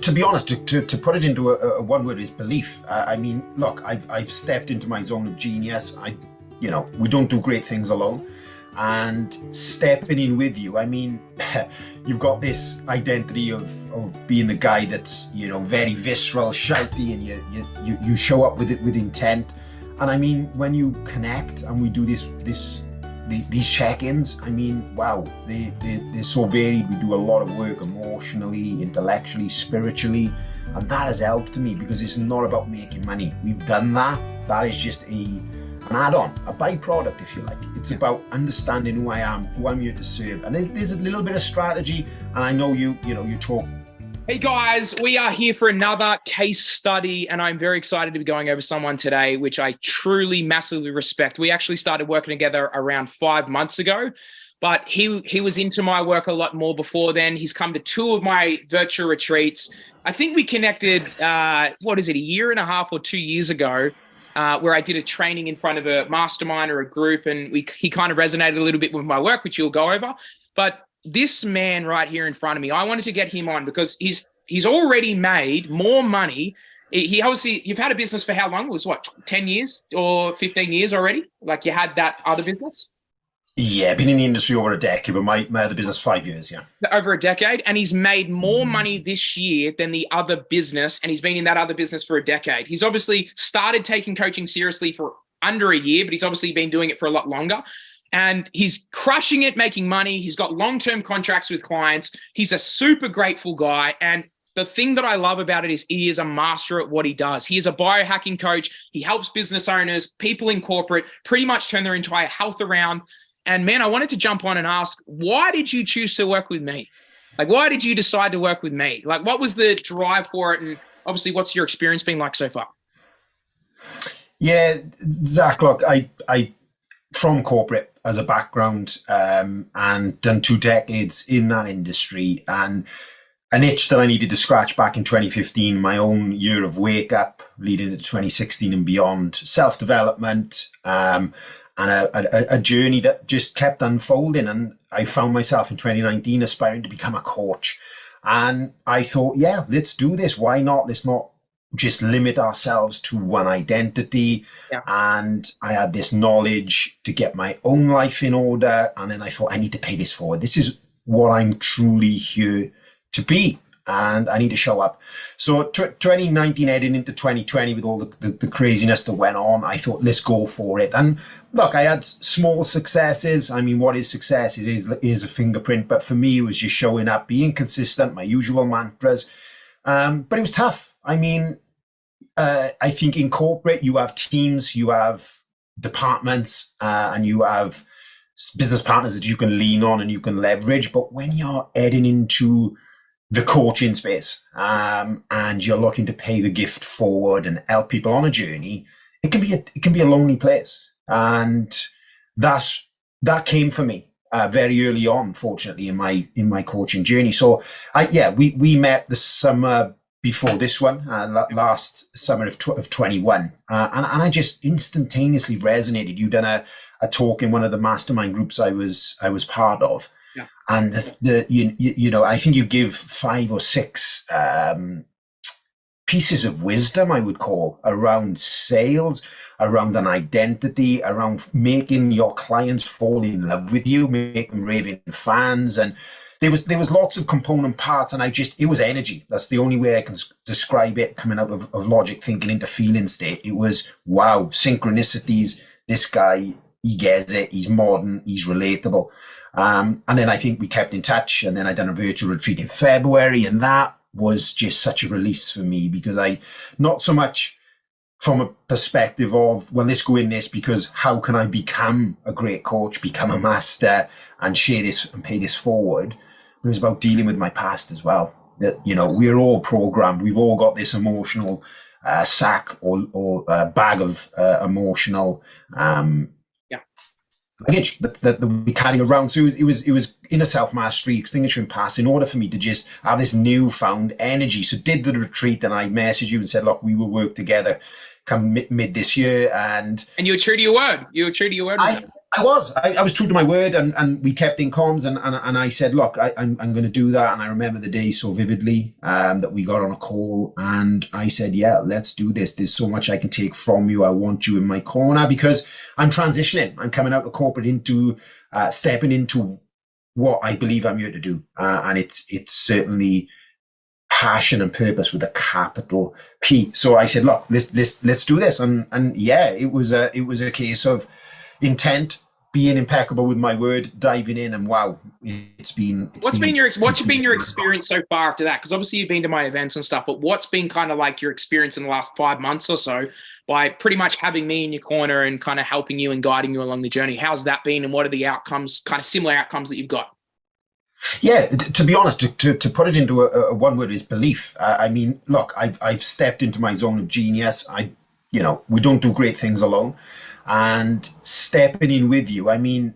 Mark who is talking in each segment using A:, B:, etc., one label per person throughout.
A: to be honest, to put it into a one word is belief. I mean, look, I've stepped into my zone of genius. We don't do great things alone. And stepping in with you, I mean, you've got this identity of being the guy that's, very visceral, shouty, and you show up with it with intent. And I mean, when you connect and we do these check-ins, I mean, wow, they're so varied. We do a lot of work emotionally, intellectually, spiritually, and that has helped me because it's not about making money. We've done that. That is just an add-on, a byproduct, if you like. It's about understanding who I am, who I'm here to serve, and there's a little bit of strategy. And I know you talk.
B: Hey guys, we are here for another case study, and I'm very excited to be going over someone today, which I truly massively respect. We actually started working together around 5 months ago, but he was into my work a lot more before then. He's come to 2 of my virtual retreats. I think we connected, a year and a half or 2 years ago, where I did a training in front of a mastermind or a group, and he kind of resonated a little bit with my work, which you'll go over. But this man right here in front of me, I wanted to get him on because he's already made more money. He obviously, you've had a business for how long? It was what, 10 years or 15 years already? Like you had that other business?
A: Yeah, been in the industry over a decade, but my other business 5 years, yeah.
B: Over a decade. And he's made more money this year than the other business. And he's been in that other business for a decade. He's obviously started taking coaching seriously for under a year, but he's obviously been doing it for a lot longer. And he's crushing it, making money. He's got long-term contracts with clients. He's a super grateful guy. And the thing that I love about it is he is a master at what he does. He is a biohacking coach. He helps business owners, people in corporate, pretty much turn their entire health around. And man, I wanted to jump on and ask, why did you choose to work with me? Like, why did you decide to work with me? Like, what was the drive for it? And obviously, what's your experience been like so far?
A: Yeah, Zach, look, I from corporate as a background, and done 2 decades in that industry, and an itch that I needed to scratch back in 2015, my own year of wake up leading into 2016 and beyond, self-development, and a journey that just kept unfolding. And I found myself in 2019 aspiring to become a coach. And I thought, yeah, let's do this. Why not? Let's not just limit ourselves to one identity. Yeah. And I had this knowledge to get my own life in order. And then I thought, I need to pay this forward. This is what I'm truly here to be. And I need to show up. So 2019 heading into 2020 with all the craziness that went on, I thought, let's go for it. And look, I had small successes. I mean, what is success? It is a fingerprint. But for me, it was just showing up, being consistent, my usual mantras. But it was tough. I mean, I think in corporate, you have teams, you have departments, and you have business partners that you can lean on and you can leverage. But when you're heading into the coaching space, and you're looking to pay the gift forward and help people on a journey, it can be a lonely place. And that came for me very early on, fortunately, in my coaching journey. So we met the summer before this one, last summer of 21, and I just instantaneously resonated. You'd done a talk in one of the mastermind groups I was part of. Yeah. And I think you give 5 or 6 pieces of wisdom, I would call, around sales, around an identity, around making your clients fall in love with you, make them raving fans. And there was lots of component parts, and it was energy. That's the only way I can describe it, coming out of logic thinking into feeling state. It was, wow, synchronicities. This guy, he gets it. He's modern. He's relatable. And then I think we kept in touch, and then I done a virtual retreat in February, and that was just such a release for me, because not so much from a perspective of, well, let's go in this because how can I become a great coach, become a master, and share this and pay this forward. But it was about dealing with my past as well. That, we're all programmed. We've all got this emotional sack or bag of emotional luggage that we carry around. So it was inner self-mastery, extinguishing past, in order for me to just have this newfound energy. So did the retreat, and I messaged you and said, look, we will work together come mid this year. And
B: you were true to your word. You were true to your word.
A: I was true to my word, and we kept in comms, and I said, look, I'm going to do that. And I remember the day so vividly, that we got on a call, and I said, yeah, let's do this. There's so much I can take from you. I want you in my corner because I'm transitioning. I'm coming out of corporate into stepping into what I believe I'm here to do, and it's certainly passion and purpose with a capital P. So I said, look, let's do this, and yeah, it was a case of intent, being impeccable with my word, diving in, and wow, what's been
B: your experience so far after that? Because obviously you've been to my events and stuff, but what's been kind of like your experience in the last 5 months or so by pretty much having me in your corner and kind of helping you and guiding you along the journey? How's that been, and what are the outcomes, kind of similar outcomes that you've got?
A: Yeah, to be honest, to put it into a one word is belief. I mean, look, I've stepped into my zone of genius. We don't do great things alone. And stepping in with you, I mean,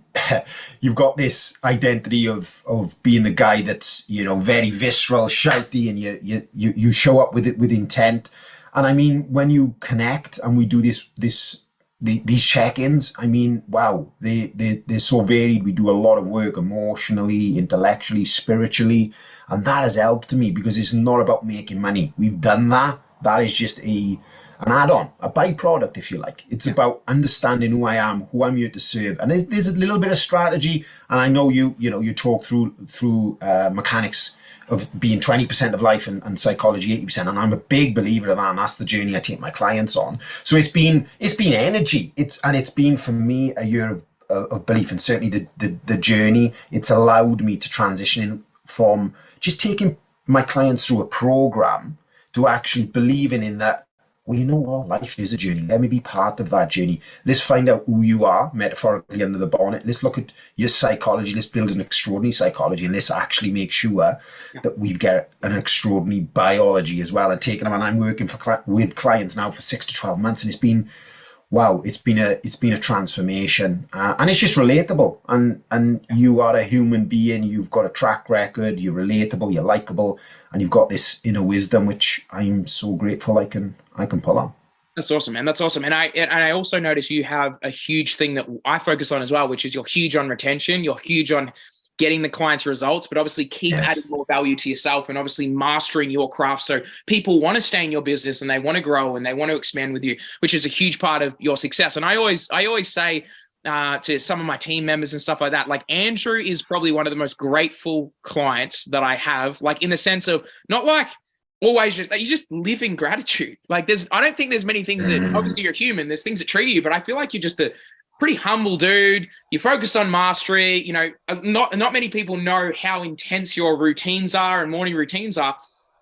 A: you've got this identity of being the guy that's, very visceral, shouty, and you show up with it with intent. And I mean, when you connect and we do these check-ins, I mean, wow, they're so varied. We do a lot of work emotionally, intellectually, spiritually, and that has helped me because it's not about making money. We've done that. That is just an add-on, a byproduct, if you like. It's about understanding who I am, who I'm here to serve, and there's a little bit of strategy. And I know you talk through mechanics of being 20% of life and psychology 80%, and I'm a big believer of that, and that's the journey I take my clients on. So it's been energy. It's been for me a year of belief, and certainly the journey. It's allowed me to transition from just taking my clients through a program to actually believing in that. Well, you know what? Life is a journey. Let me be part of that journey. Let's find out who you are, metaphorically, under the bonnet. Let's look at your psychology. Let's build an extraordinary psychology, and let's actually make sure that we get an extraordinary biology as well. And taking them, and I'm working with clients now for 6 to 12 months, and it's been, wow, it's been a transformation, and it's just relatable. And you are a human being. You've got a track record. You're relatable. You're likable, and you've got this inner wisdom, which I'm so grateful I can pull on.
B: That's awesome, man. That's awesome. And I also notice you have a huge thing that I focus on as well, which is you're huge on retention. You're huge on getting the client's results, but obviously keep adding more value to yourself and obviously mastering your craft. So people want to stay in your business and they want to grow and they want to expand with you, which is a huge part of your success. And I always say to some of my team members and stuff like that, like Andrew is probably one of the most grateful clients that I have, like in the sense of not like always just that you just live in gratitude. Like I don't think there's many things that obviously you're human. There's things that trigger you, but I feel like you're just a pretty humble dude. You focus on mastery. Not many people know how intense your routines are and morning routines are.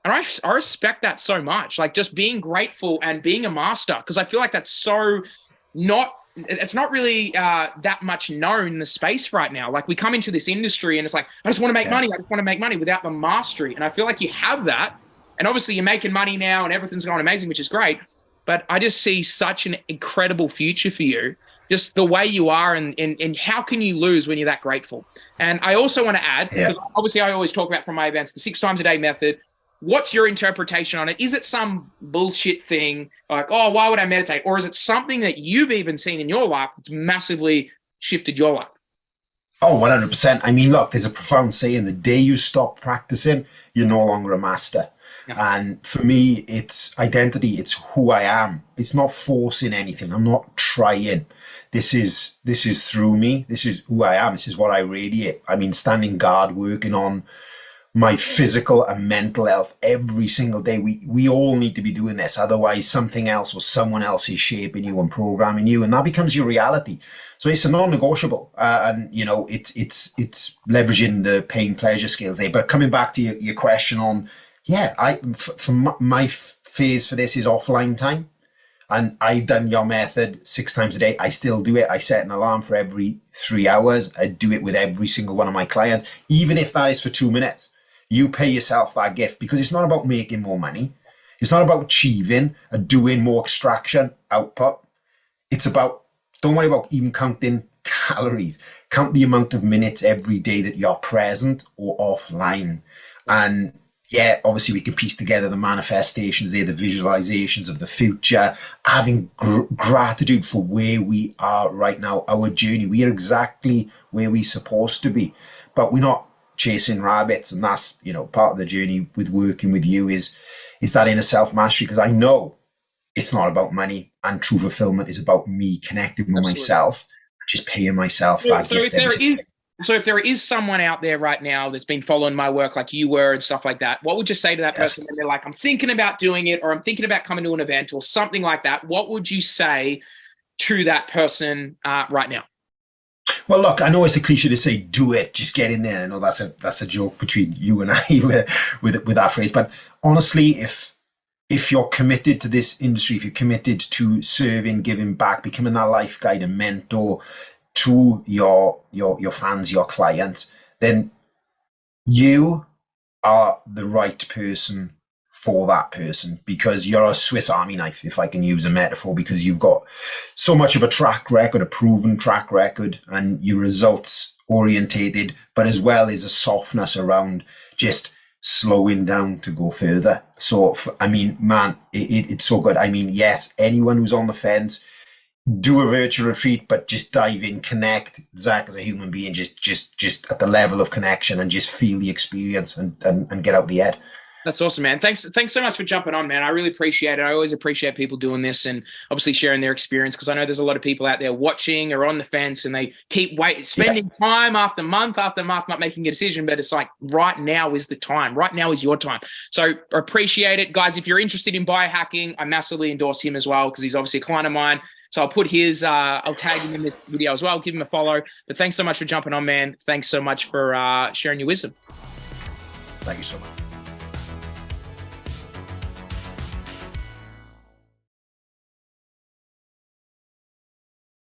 B: And I respect that so much. Like just being grateful and being a master, because I feel like that's so it's not really that much known in the space right now. Like we come into this industry and it's like, I just want to make money. I just want to make money without the mastery. And I feel like you have that. And obviously you're making money now and everything's going amazing, which is great. But I just see such an incredible future for you, just the way you are and how can you lose when you're that grateful? And I also want to add, because obviously I always talk about from my events, the 6 times a day method. What's your interpretation on it? Is it some bullshit thing like, oh, why would I meditate? Or is it something that you've even seen in your life that's massively shifted your life?
A: Oh, 100%. I mean, look, there's a profound saying, the day you stop practicing, you're no longer a master. Yeah. And for me, it's identity. It's who I am. It's not forcing anything. I'm not trying. This is through me. This is who I am. This is what I radiate. I mean, standing guard, working on my physical and mental health every single day. We all need to be doing this. Otherwise, something else or someone else is shaping you and programming you, and that becomes your reality. So it's a non-negotiable, and it's leveraging the pain pleasure scales there. But coming back to your question on, my phase for this is offline time, and I've done your method 6 times a day. I still do it. I set an alarm for every 3 hours. I do it with every single one of my clients, even if that is for 2 minutes. You pay yourself that gift, because it's not about making more money. It's not about achieving and doing more extraction output. It's about, don't worry about even counting calories. Count the amount of minutes every day that you're present or offline. And yeah, obviously we can piece together the manifestations there, the visualizations of the future, having gratitude for where we are right now, our journey. We are exactly where we're supposed to be, but we're not chasing rabbits. And that's, part of the journey with working with you is that inner self-mastery, because I know it's not about money, and true fulfillment is about me connecting with
B: Absolutely.
A: myself, just paying myself that
B: So
A: gift.
B: if there is someone out there right now that's been following my work like you were and stuff like that, what would you say to that person when they're like, I'm thinking about doing it, or I'm thinking about coming to an event or something like that? What would you say to that person right now?
A: Well, look, I know it's a cliche to say "do it," just get in there. I know that's a joke between you and I with that phrase. But honestly, if you're committed to this industry, if you're committed to serving, giving back, becoming that life guide and mentor to your fans, your clients, then you are the right person for that person, because you're a Swiss Army knife, if I can use a metaphor, because you've got so much of a track record, a proven track record, and your results orientated, but as well as a softness around just slowing down to go further. So, I mean, man, it's so good. I mean, yes, anyone who's on the fence, do a virtual retreat, but just dive in, connect. Zac as a human being, just at the level of connection, and just feel the experience and get out the head.
B: That's awesome, man. Thanks so much for jumping on, man. I really appreciate it. I always appreciate people doing this and obviously sharing their experience, because I know there's a lot of people out there watching or on the fence, and they keep spending time after month not making a decision. But it's like, right now is the time. Right now is your time. So I appreciate it. Guys, if you're interested in biohacking, I massively endorse him as well, because he's obviously a client of mine. So I'll put I'll tag him in this video as well. Give him a follow. But thanks so much for jumping on, man. Thanks so much for sharing your wisdom.
A: Thank you so much.